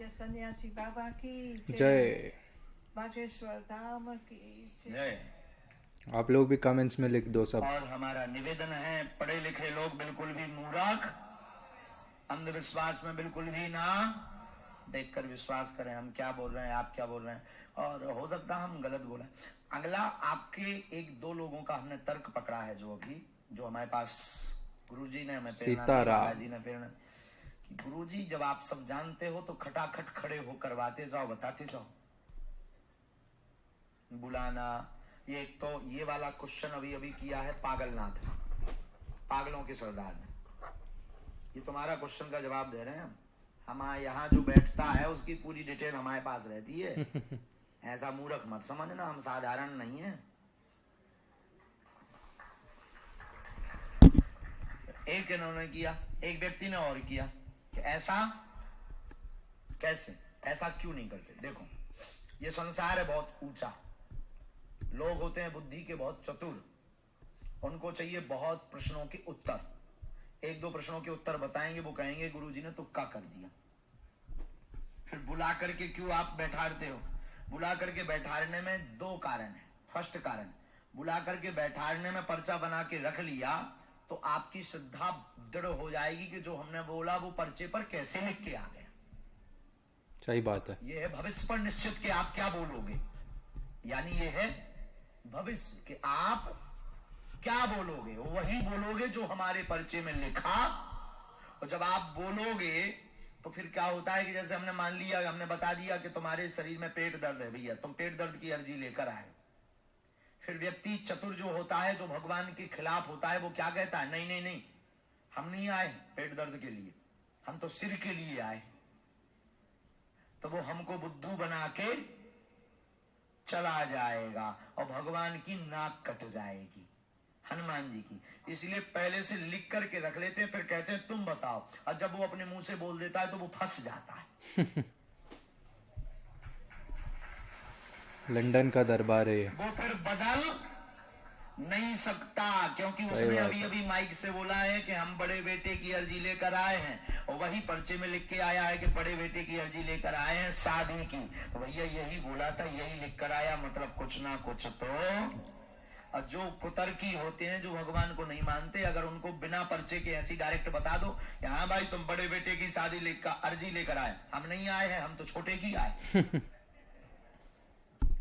पूज्य सन्यासी बाबा की जय। बागेश्वर धाम की जय। आप लोग भी कमेंट्स में लिख दो सब। और हमारा निवेदन है, पढ़े लिखे लोग बिल्कुल भी मूर्ख अंधविश्वास में बिल्कुल भी ना देखकर विश्वास करें। हम क्या बोल रहे हैं, आप क्या बोल रहे हैं, और हो सकता है हम गलत बोले। अगला आपके एक दो लोगों का हमने तर्क पकड़ा है, जो हमारे पास गुरुजी ने हमें प्रेरणा दी, बालाजी ने प्रेरणा कि गुरुजी जब आप सब जानते हो तो खटाखट खड़े हो करवाते जाओ, बताते जाओ, बुलाना। ये एक तो ये वाला क्वेश्चन अभी अभी किया है पागलनाथ, पागलों के सरदार ने। ये तुम्हारा क्वेश्चन का जवाब दे रहे हैं हम। हमारे यहाँ जो बैठता है उसकी पूरी डिटेल हमारे पास रहती है। ऐसा मूर्ख मत समझना, हम साधारण नहीं है। एक इन्होंने किया, एक व्यक्ति ने और किया कि ऐसा कैसे, ऐसा क्यों नहीं करते। देखो, ये संसार है बहुत ऊंचा, लोग होते हैं बुद्धि के बहुत चतुर, उनको चाहिए बहुत प्रश्नों के उत्तर। एक दो प्रश्नों के उत्तर बताएंगे, वो कहेंगे गुरुजी ने तुक्का कर दिया। फिर बुला करके क्यों आप बैठाते हो? बुला करके बैठाने में दो कारण है। फर्स्ट कारण, बुला करके बैठाने में पर्चा बना के रख लिया तो आपकी श्रद्धा दृढ़ हो जाएगी कि जो हमने बोला वो पर्चे पर कैसे लिख के आ गया। सही बात है। ये है भविष्य पर निश्चित कि आप क्या बोलोगे, यानी ये है भविष्य कि आप क्या बोलोगे, वही बोलोगे जो हमारे पर्चे में लिखा। और जब आप बोलोगे तो फिर क्या होता है कि जैसे हमने मान लिया, हमने बता दिया कि तुम्हारे शरीर में पेट दर्द है भैया, तुम पेट दर्द की अर्जी लेकर आए। फिर व्यक्ति चतुर जो होता है, जो भगवान के खिलाफ होता है, वो क्या कहता है, नहीं नहीं नहीं, हम नहीं आए पेट दर्द के लिए, हम तो सिर के लिए आए। तो वो हमको बुद्धू बना के चला जाएगा और भगवान की नाक कट जाएगी, हनुमान जी की। इसलिए पहले से लिख करके रख लेते हैं, फिर कहते हैं तुम बताओ। और जब वो अपने मुंह से बोल देता है तो वो फंस जाता है। लंदन का दरबार है, वो फिर बदल नहीं सकता, क्योंकि उसने अभी अभी माइक से बोला है कि हम बड़े बेटे की अर्जी लेकर आए हैं, और वही पर्चे में लिख के आया है कि बड़े बेटे की अर्जी लेकर आए हैं शादी की। तो भैया यही बोला था, यही लिख कर आया, मतलब कुछ ना कुछ तो। और जो कुतर्की होते हैं, जो भगवान को नहीं मानते, अगर उनको बिना पर्चे के ऐसी डायरेक्ट बता दो, हाँ भाई तुम बड़े बेटे की शादी लेकर अर्जी लेकर आए, हम नहीं आए हैं, हम तो छोटे की आए।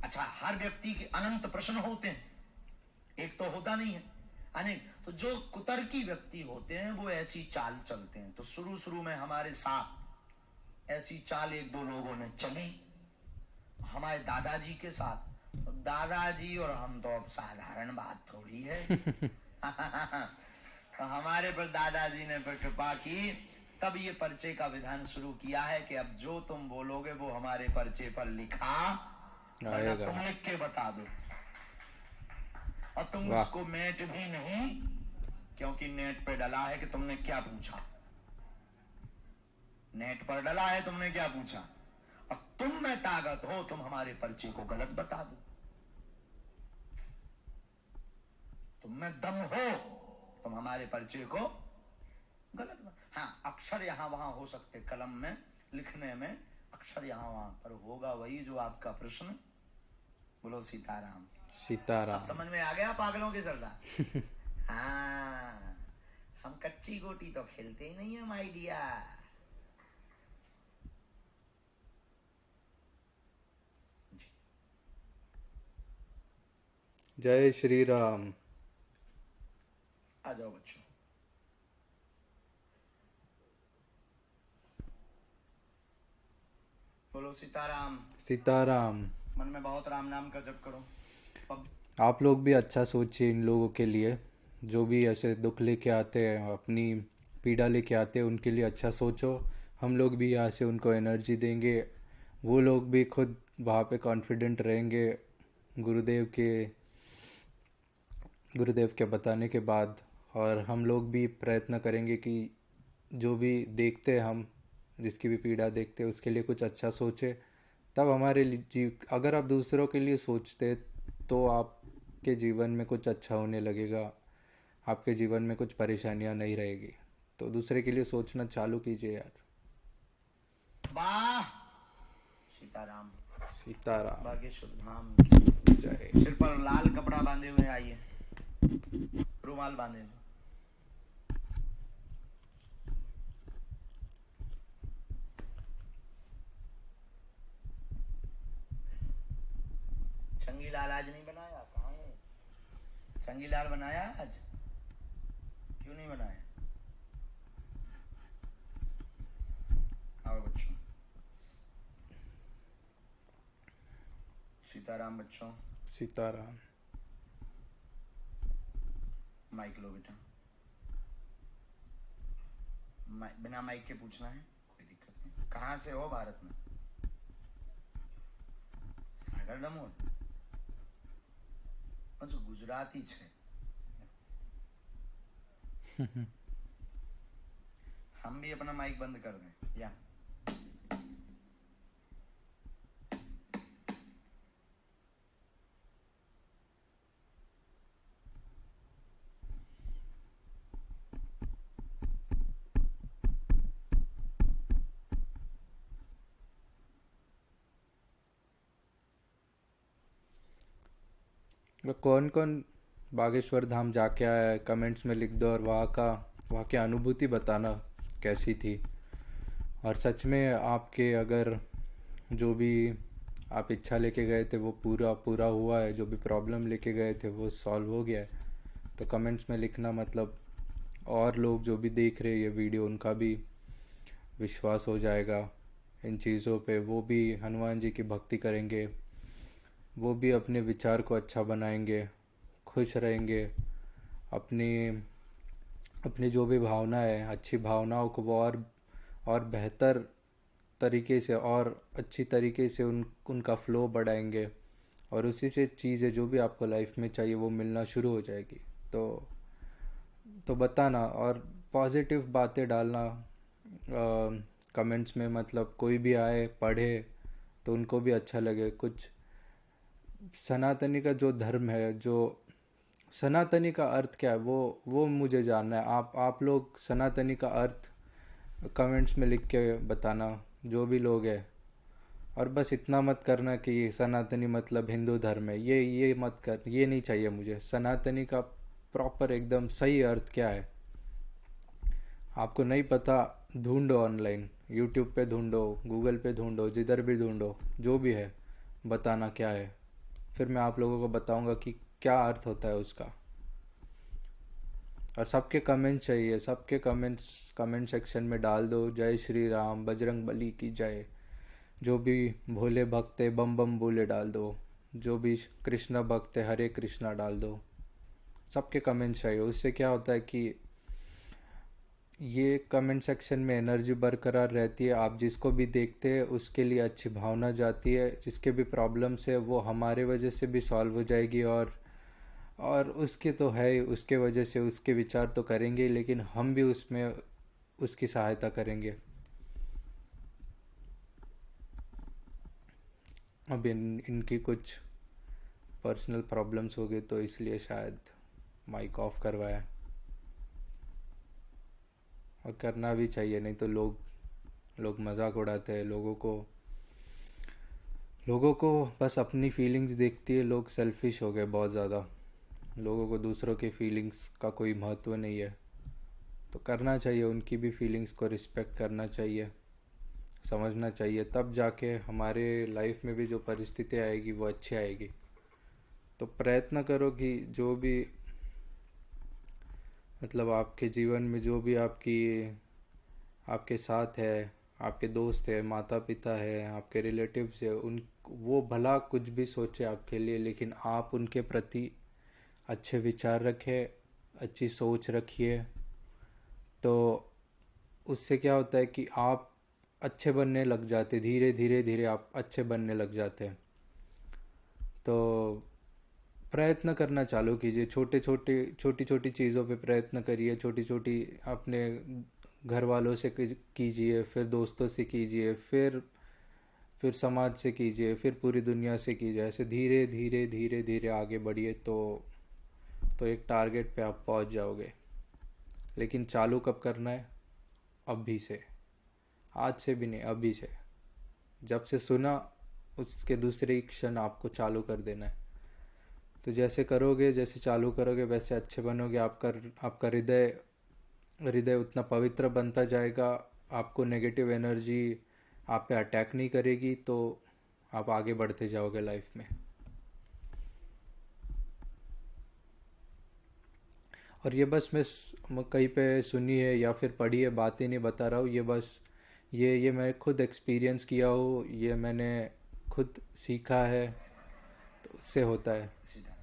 अच्छा, हर व्यक्ति के अनंत प्रश्न होते हैं, एक तो होता नहीं है, अनेक। तो जो कुतर्की व्यक्ति होते हैं वो ऐसी चाल चलते हैं। तो शुरू शुरू में हमारे साथ ऐसी चाल एक दो लोगों ने चली, हमारे दादाजी के साथ। तो दादाजी और हम तो अब साधारण बात थोड़ी है। तो हमारे पर दादाजी ने फिर कृपा की, तब ये पर्चे का विधान शुरू किया है कि अब जो तुम बोलोगे वो हमारे पर्चे पर लिखा आएगा, तुम लिख के बता दो। और तुम उसको नेट भी नहीं, क्योंकि नेट पे डला है कि तुमने क्या पूछा, नेट पर डला है तुमने क्या पूछा। और तुम में ताकत हो, तुम हमारे पर्चे को गलत बता दो। तुम में दम हो, तुम हमारे पर्चे को गलत हाँ, अक्षर यहां वहां हो सकते, कलम में लिखने में अक्षर यहां वहां, पर होगा वही जो आपका प्रश्न। बोलो सीताराम। सीताराम। समझ में आ गया पागलों के सरदार। हाँ, हम कच्ची गोटी तो खेलते ही नहीं है माय डियर। जय श्री राम। आ जाओ बच्चों। बोलो सीताराम। सीताराम। मन में बहुत राम नाम का जप करो। आप लोग भी अच्छा सोचिए इन लोगों के लिए, जो भी ऐसे दुख लेके आते हैं, अपनी पीड़ा लेके आते हैं, उनके लिए अच्छा सोचो। हम लोग भी यहाँ से उनको एनर्जी देंगे, वो लोग भी खुद वहाँ पे कॉन्फिडेंट रहेंगे गुरुदेव के बताने के बाद। और हम लोग भी प्रयत्न करेंगे कि जो भी देखते हैं हम, जिसकी भी पीड़ा देखते हैं, उसके लिए कुछ अच्छा सोचे। तब हमारे अगर आप दूसरों के लिए सोचते तो आपके जीवन में कुछ अच्छा होने लगेगा, आपके जीवन में कुछ परेशानियां नहीं रहेगी। तो दूसरे के लिए सोचना चालू कीजिए यार। वाह, सीताराम। सीताराम। बागेश्वर धाम की जय। सिर पर लाल कपड़ा बांधे हुए आइए, रुमाल बांधे। चंगीलाल आज नहीं बनाया? कहाँ है चंगीलाल? बनाया आज? क्यों नहीं बनाया? आओ बच्चों। सीताराम बच्चों। सीताराम। माइक लो बेटा। बिना माइक के पूछना है, कोई दिक्कत नहीं। कहाँ से हो भारत में? सागर दमोह। अच्छा, गुजराती छे। हम भी अपना माइक बंद कर दें या? कौन कौन बागेश्वर धाम जाके आया है कमेंट्स में लिख दो, और वहाँ की अनुभूति बताना कैसी थी। और सच में आपके अगर जो भी आप इच्छा लेके गए थे वो पूरा पूरा हुआ है, जो भी प्रॉब्लम लेके गए थे वो सॉल्व हो गया है, तो कमेंट्स में लिखना। मतलब और लोग जो भी देख रहे हैं ये वीडियो, उनका भी विश्वास हो जाएगा इन चीज़ों पे, वो भी हनुमान जी की भक्ति करेंगे, वो भी अपने विचार को अच्छा बनाएंगे, खुश रहेंगे। अपनी अपनी जो भी भावना है, अच्छी भावनाओं को वो और बेहतर तरीके से और अच्छी तरीके से उनका फ्लो बढ़ाएंगे, और उसी से चीज़ें जो भी आपको लाइफ में चाहिए वो मिलना शुरू हो जाएगी। तो बताना और पॉजिटिव बातें डालना कमेंट्स में। मतलब कोई भी आए पढ़े तो उनको भी अच्छा लगे। कुछ सनातनी का जो धर्म है, जो सनातनी का अर्थ क्या है वो मुझे जानना है। आप लोग सनातनी का अर्थ कमेंट्स में लिख के बताना, जो भी लोग हैं। और बस इतना मत करना कि सनातनी मतलब हिंदू धर्म है, ये मत कर, ये नहीं चाहिए मुझे। सनातनी का प्रॉपर एकदम सही अर्थ क्या है आपको नहीं पता, ढूंढो ऑनलाइन, यूट्यूब पे ढूंढो, गूगल पे ढूंढो, जिधर भी ढूंढो, जो भी है बताना क्या है। फिर मैं आप लोगों को बताऊंगा कि क्या अर्थ होता है उसका। और सबके कमेंट्स चाहिए, सबके कमेंट्स कमेंट सेक्शन में डाल दो, जय श्री राम, बजरंग बली की जय। जो भी भोले भक्त है बम बम बोले डाल दो, जो भी कृष्ण भक्त है हरे कृष्णा डाल दो। सबके कमेंट्स चाहिए। उससे क्या होता है कि ये कमेंट सेक्शन में एनर्जी बरकरार रहती है। आप जिसको भी देखते हैं उसके लिए अच्छी भावना जाती है, जिसके भी प्रॉब्लम्स है वो हमारे वजह से भी सॉल्व हो जाएगी। और उसके तो है, उसके वजह से उसके विचार तो करेंगे, लेकिन हम भी उसमें उसकी सहायता करेंगे। अब इनकी कुछ पर्सनल प्रॉब्लम्स हो गए तो इसलिए शायद माइक ऑफ करवाया। और करना भी चाहिए, नहीं तो लोग मजाक उड़ाते हैं। लोगों को बस अपनी फीलिंग्स देखती है। लोग सेल्फिश हो गए बहुत ज़्यादा, लोगों को दूसरों के फीलिंग्स का कोई महत्व नहीं है। तो करना चाहिए, उनकी भी फीलिंग्स को रिस्पेक्ट करना चाहिए, समझना चाहिए, तब जाके हमारे लाइफ में भी जो परिस्थिति आएगी वो अच्छी आएगी। तो प्रयत्न करो कि जो भी मतलब आपके जीवन में जो भी आपके साथ है, आपके दोस्त है, माता पिता है, आपके रिलेटिव्स है, वो भला कुछ भी सोचे आपके लिए, लेकिन आप उनके प्रति अच्छे विचार रखें, अच्छी सोच रखिए। तो उससे क्या होता है कि आप अच्छे बनने लग जाते, धीरे आप अच्छे बनने लग जाते हैं। तो प्रयत्न करना चालू कीजिए, छोटी छोटी चीज़ों पे प्रयत्न करिए। छोटी छोटी अपने घर वालों से कीजिए, फिर दोस्तों से कीजिए, फिर समाज से कीजिए, फिर पूरी दुनिया से कीजिए। ऐसे धीरे आगे बढ़िए तो एक टारगेट पे आप पहुंच जाओगे। लेकिन चालू कब करना है? अभी से, आज से भी नहीं, अभी से। जब से सुना उसके दूसरे ही क्षण आपको चालू कर देना है। तो जैसे करोगे, जैसे चालू करोगे, वैसे अच्छे बनोगे। आपका हृदय हृदय उतना पवित्र बनता जाएगा, आपको नेगेटिव एनर्जी आप पे अटैक नहीं करेगी, तो आप आगे बढ़ते जाओगे लाइफ में। और ये बस मैं कहीं पे सुनी है या फिर पढ़ी है बात ही नहीं बता रहा हूँ। ये बस ये मैं खुद एक्सपीरियंस किया हूँ, ये मैंने खुद सीखा है, तो उससे होता है। सीधा।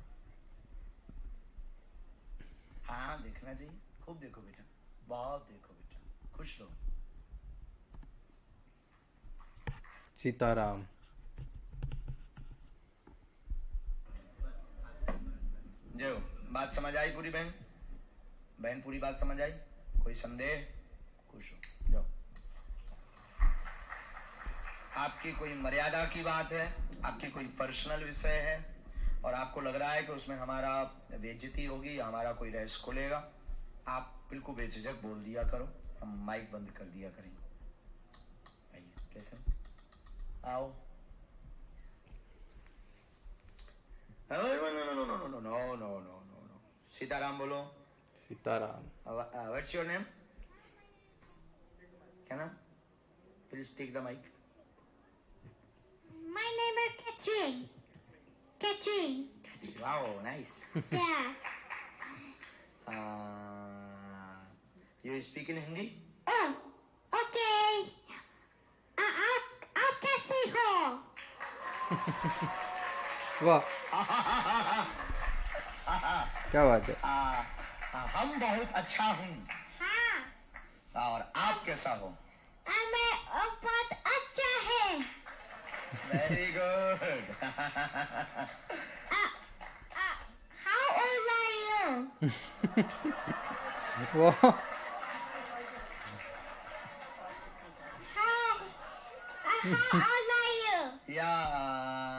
हाँ, देखना चाहिए, खूब देखो बेटा, बहुत देखो बेटा, खुश रहो। सीताराम। जो बात समझ आई पूरी बहन? बहन पूरी बात समझ आई? कोई संदेह? खुश हो जाओ। आपकी कोई मर्यादा की बात है, आपकी कोई पर्सनल विषय है और आपको लग रहा है कि उसमें हमारा बेइज्जती होगी या हमारा कोई रहस्य खुलेगा, आप बिल्कुल बेझिझक बोल दिया करो, हम माइक बंद कर दिया करेंगे। आइए, कैसे आओ। No no no no no no no no no no no. Sitaram बोलो। सीताराम। What's your name? क्या नाम? Please take the mic. My name is Katrin. Katrin. Wow, nice. Yeah. You speak in Hindi? Oh, okay. आप कैसे हो? वाह, क्या बात है। हम बहुत अच्छा हूँ। हाँ। और आप कैसा हो? मैं बहुत अच्छा है। Very good. How old are you? वाह, How old are you? Yeah,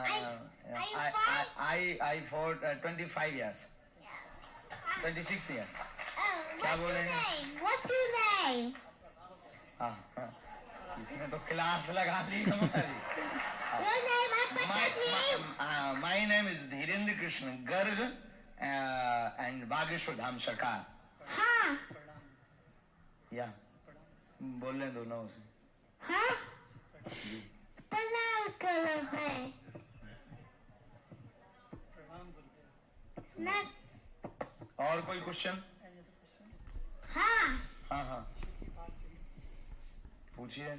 Are you fine? I for 25 years, 26 years. क्या What's बोल your रहे हैं? name? What's your name? हाँ, इसने तो क्लास लगा दी हमारी। Your name is Katrin. My name is Dhirendra Krishna Garg and Bageshwar Dham सरकार। हाँ। या बोलने दो ना उसे। हाँ? प्रणाम करो है। ना- और कोई क्वेश्चन? हाँ। हाँ हाँ, पूछिए।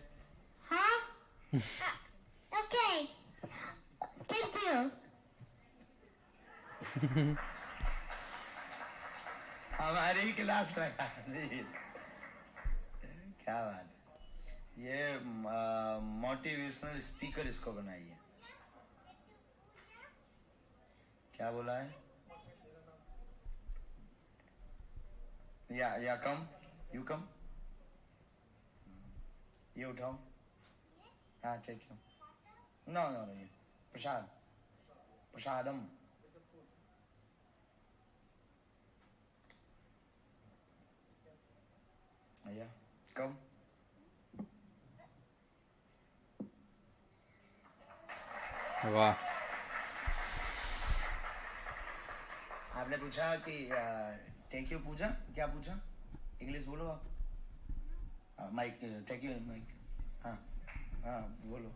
हाँ? Okay. Thank you. हमारी ही क्लास लगा दी। क्या बात है। ये मोटिवेशनल स्पीकर इसको बनाइए। क्या बोला है? या कम, यू कम, ये उठाओ। हाँ, take you. No no no, ये प्रसाद, प्रसादम। या कम। वाह। आपने पूछा कि टेक यू पूछा, क्या पूछा? इंग्लिश बोलो आप। Mic, take you mic. हाँ हाँ, बोलो।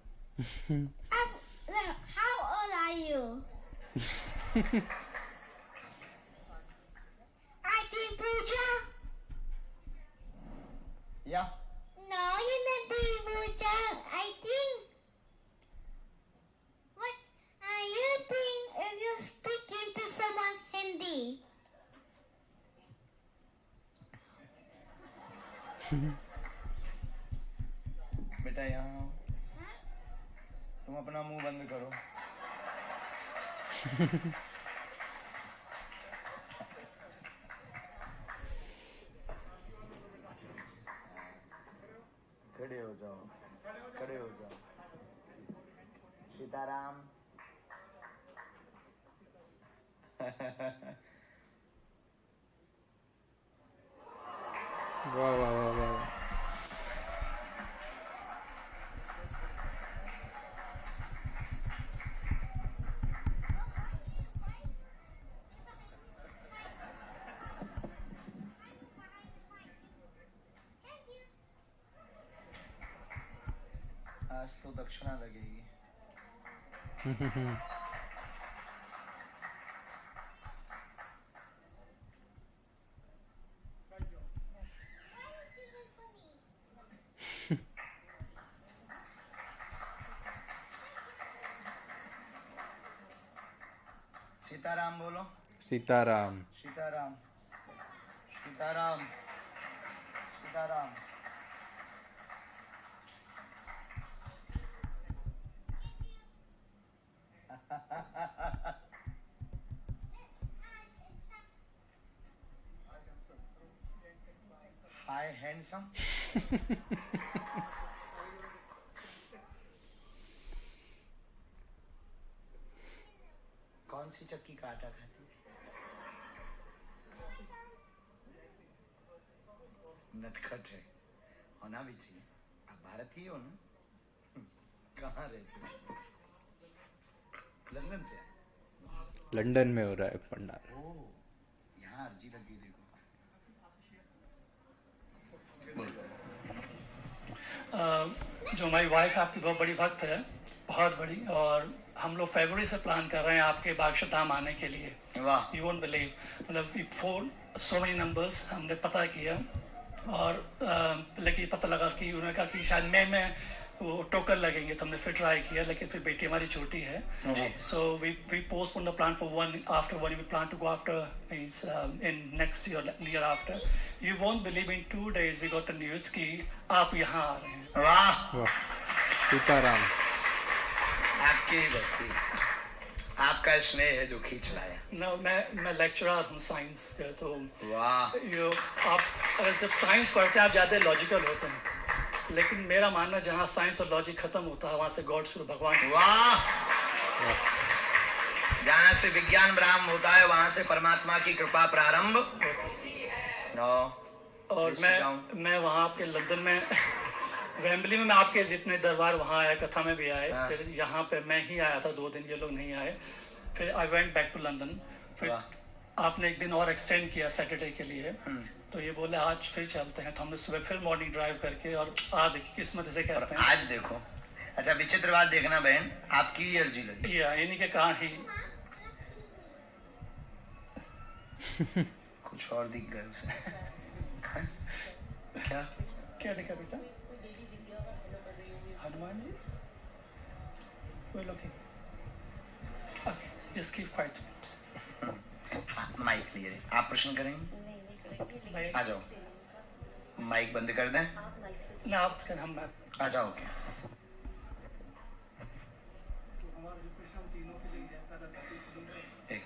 How old are you? I think Pooja. या No, you're not doing Pooja. I think. What? You think you're speaking to someone Hindi? बेटा यहाँ आओ। तुम अपना मुंह बंद करो। खड़े हो जाओ, खड़े हो जाओ। सीताराम। वाह वाह वाह वाह। आज तो दक्षिणा लगेगी। सीताराम बोलो। सीताराम। सीताराम सीताराम सीताराम। हाय हैंडसम। कौन सी चक्की का आटा खाती है? नटखट है, होना भी चाहिए। आप भारतीय हो ना? कहाँ रहते हो? लंदन से? लंदन में हो रहा है पंडाल। ओह, यहाँ अर्जी लगी देखो। जो हमारी वाइफ आपकी बहुत बड़ी भक्त है, बहुत बड़ी, और हम लोग फरवरी से प्लान कर रहे हैं आपके बागशधाम आने के लिए। वाह। यू वोंट बिलीव, मतलब फोन सो मेनी नंबर्स हमने पता किया, और लेकिन पता लगा कि उन्होंने कहा कि शायद मई में वो टोकन लगेंगे, तो हमने फिर ट्राई किया, लेकिन फिर बेटी हमारी छोटी है, so we postpone the plan for one after one. We plan to go after means in next year after. You won't believe, in 2 days we got a news कि आप यहाँ आ रहे हैं। वाह, वाह, सीताराम। आपकी भक्ति, आपका स्नेह है जो खींच लाया। No, मैं लेक्चरर हूँ साइंस का, तो वाह, आप जब साइंस पढ़ते हैं आप ज़्यादा लॉजिकल होते हैं, लेकिन मेरा मानना जहाँ साइंस और लॉजिक खत्म होता है वहाँ से गॉड शुरू भगवान। वाह। जहाँ से विज्ञान प्रारंभ होता है वहाँ से परमात्मा की कृपा प्रारंभ। नो। और मैं वहाँ आपके लंदन में वेम्बली में मैं आपके जितने दरबार वहाँ आया, कथा में भी आए, फिर यहाँ पे मैं ही आया था 2 दिन, ये लोग नहीं आए। फिर I went back to London. फिर आपने एक दिन और एक्सटेंड किया सैटरडे के लिए, तो ये बोले आज फिर चलते हैं, तो हमने सुबह फिर मॉर्निंग ड्राइव करके, और आज देखिए किस्मत इसे कहते हैं। आज देखो, अच्छा विचित्र बात देखना बहन, आपकी ही अर्जी लगी। इन्हीं के कहा ही कुछ और दिख गए उसे। क्या क्या देखा बेटा? Hanuman ji? We're looking. Okay, just keep quiet. हाँ, माइक क्लियर है। आप प्रश्न करेंगे? आ जाओ, माइक बंद कर दें। ना आप कर, हम आ जाओ। क्या एक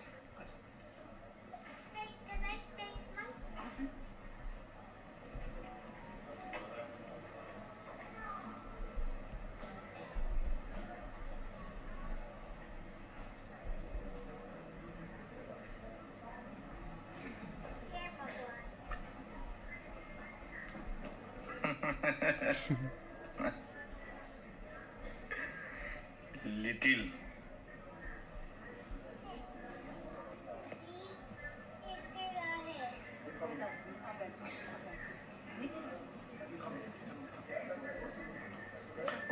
लिटिल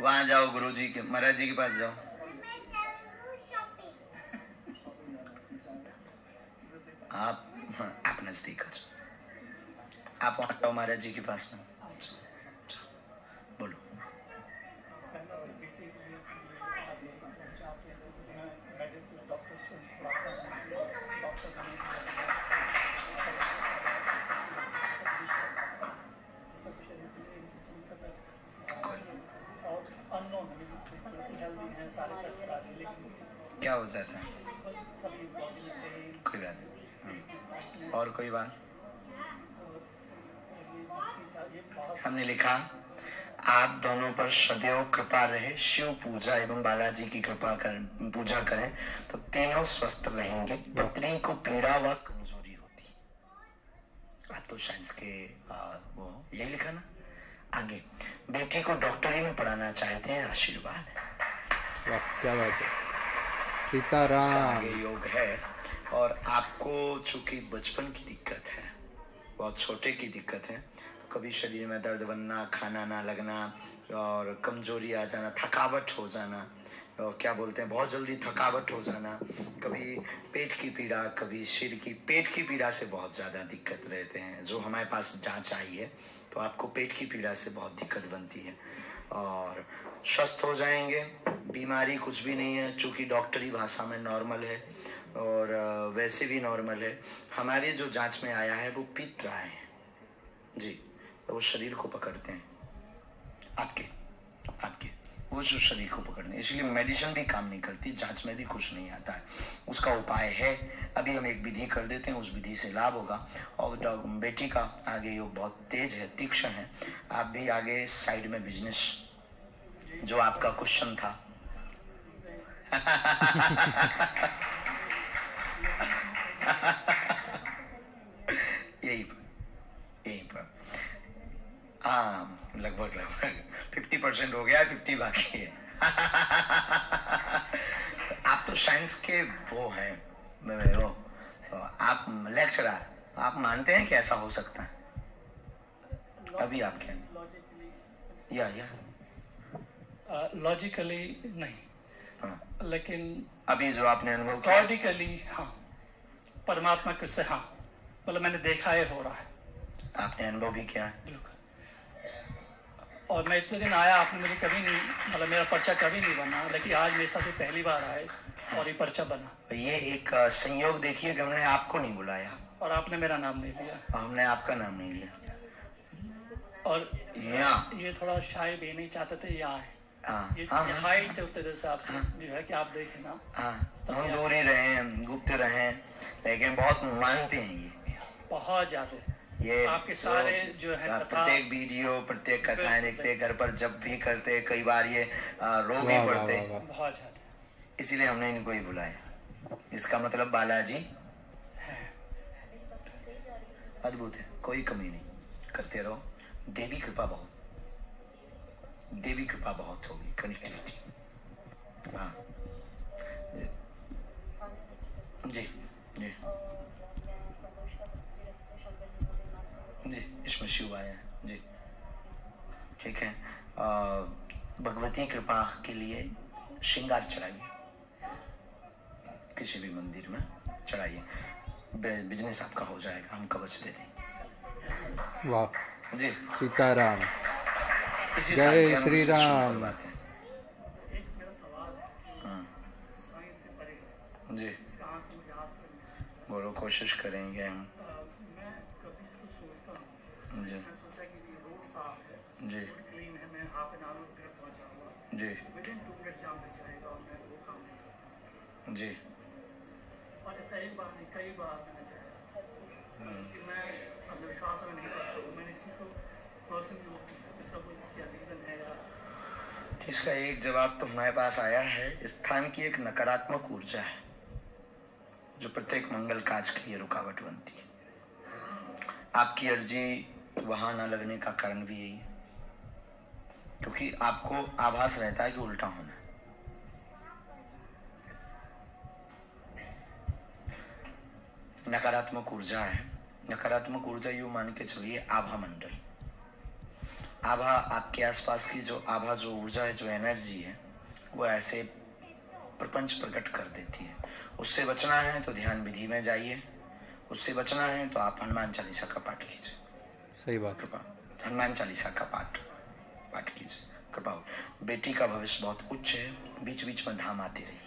वहां जाओ, गुरुजी के महाराज जी के पास जाओ। आप नजदीक आ जाओ, आप वहां जाओ महाराज जी के पास में। बोलो। क्या हो जाता है? कोई बात नहीं। और कोई बात? हमने लिखा आप दोनों पर सदैव कृपा रहे, शिव पूजा एवं बालाजी की पूजा करें तो तीनों स्वस्थ रहेंगे। पत्नी को पीड़ा व कमजोरी होती। आप तो साइंस के वो यही लिखा ना। आगे, बेटी को डॉक्टरी में पढ़ाना चाहते हैं, आशीर्वाद। वाह, क्या बात है। सीताराम। आगे योग है, और आपको चूंकि बचपन की दिक्कत है, बहुत छोटे की दिक्कत है, कभी शरीर में दर्द बनना, खाना ना लगना और कमजोरी आ जाना, थकावट हो जाना, और क्या बोलते हैं बहुत जल्दी थकावट हो जाना, कभी पेट की पीड़ा, कभी सिर की, पेट की पीड़ा से बहुत ज़्यादा दिक्कत रहते हैं। जो हमारे पास जांच आई है तो आपको पेट की पीड़ा से बहुत दिक्कत बनती है और स्वस्थ हो जाएंगे। बीमारी कुछ भी नहीं है, चूँकि डॉक्टरी भाषा में नॉर्मल है और वैसे भी नॉर्मल है। हमारे जो जांच में आया है वो पित्त रहा है जी, तो वो शरीर को पकड़ते हैं आपके वो जो शरीर को पकड़ते हैं, इसलिए मेडिसिन भी काम नहीं करती, जांच में भी कुछ नहीं आता है। उसका उपाय है, अभी हम एक विधि कर देते हैं, उस विधि से लाभ होगा। और बेटी का आगे योग बहुत तेज है, तीक्ष्ण है। आप भी आगे साइड में बिजनेस, जो आपका क्वेश्चन था यही पर हाँ, लगभग 50% हो गया, 50 बाकी है। आप तो साइंस के वो हैं, आप लेक्चरर, आप मानते हैं कि ऐसा हो सकता है? अभी आप क्या या लॉजिकली नहीं, हाँ। लेकिन अभी जो आपने अनुभव किया, प्रैक्टिकली हाँ, परमात्मा किससे हाँ, मतलब मैंने देखा है हो रहा है, आपने अनुभव भी किया है। बिल्कुल। और मैं इतने दिन आया, आपने मुझे कभी नहीं, मतलब मेरा पर्चा कभी नहीं बना, लेकिन आज मेरे साथ ये पहली बार आए और ये पर्चा बना। ये एक संयोग देखिए कि हमने आपको नहीं बुलाया और आपने मेरा नाम नहीं लिया और हमने आपका नाम नहीं लिया। और या। ये थोड़ा शायद ये नहीं चाहते थे यहाँ है, हाँ, ये हाँ, हाइट थे उतने से आपसे जो है कि आप देखें ना। हाँ, हम दूर ही रहे, गुप्त रहे, लेकिन बहुत मानते हैं ये बहुत ज्यादा ये आपके सारे जो है कथा, प्रत्येक वीडियो, प्रत्येक कथाएं लिखते, घर पर जब भी करते, कई बार ये रो भी पड़ते, बहुत ज्यादा, इसीलिए हमने इनको ही बुलाया। इसका मतलब बालाजी अद्भुत है, कोई कमी नहीं, करते रहो। देवी कृपा बहुत होगी, कनेक्टिविटी। हाँ जी जी जी, इसमें शिव आया है जी, ठीक है। भगवती कृपा के लिए श्रृंगार चढ़ाइए, किसी भी मंदिर में चढ़ाइए, बिजनेस आपका हो जाएगा, हम कवच दे देंगे। वाह जी, सीताराम, इसी जय साल के अनुसार श्री शुरू राम। करवाते हैं। जी, बोलो, कोशिश करेंगे हम। जी जी जी जी, और ऐसा एक बार नहीं, कई बार मैंने चाहा कि मैं विश्वास में नहीं करता हूँ, मैंने इसी को पर्सनली, इसका कोई क्या रीजन है या इसका एक जवाब तो हमारे पास आया है। स्थान की एक नकारात्मक ऊर्जा है जो प्रत्येक मंगल काज के लिए रुकावट बनती है। आपकी अर्जी वहां ना लगने का कारण भी यही है, क्योंकि आपको आभास रहता है कि उल्टा होना है। नकारात्मक ऊर्जा है, नकारात्मक ऊर्जा यूं मान के चलिए आभा मंडल, आभा आपके आसपास की जो आभा, जो ऊर्जा है, जो एनर्जी है, वो ऐसे प्रपंच प्रकट कर देती है। उससे बचना है तो ध्यान विधि में जाइए, उससे बचना है तो आप हनुमान चालीसा का पाठ कीजिए। सही बात। कृपा, हनुमान चालीसा का पाठ कीजिए, कृपा हो। बेटी का भविष्य बहुत उच्च है, बीच बीच में धाम आती रही।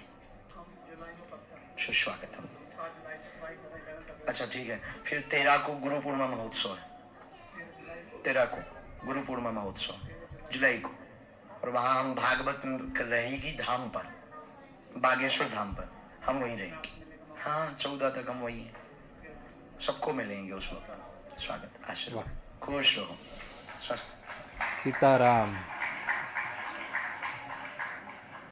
सुस्वागतम। अच्छा ठीक है, फिर 13 को गुरु पूर्णिमा महोत्सव है, 13 को गुरु पूर्णिमा महोत्सव जुलाई को, और वहां हम भागवत रहेगी धाम पर, बागेश्वर धाम पर हम वहीं रहेंगे। हाँ, 14 तक हम वहीं हैं, सबको मिलेंगे उस वक्त। स्वागत, आशीर्वाद, खुश रहो, स्वस्थ। सीताराम।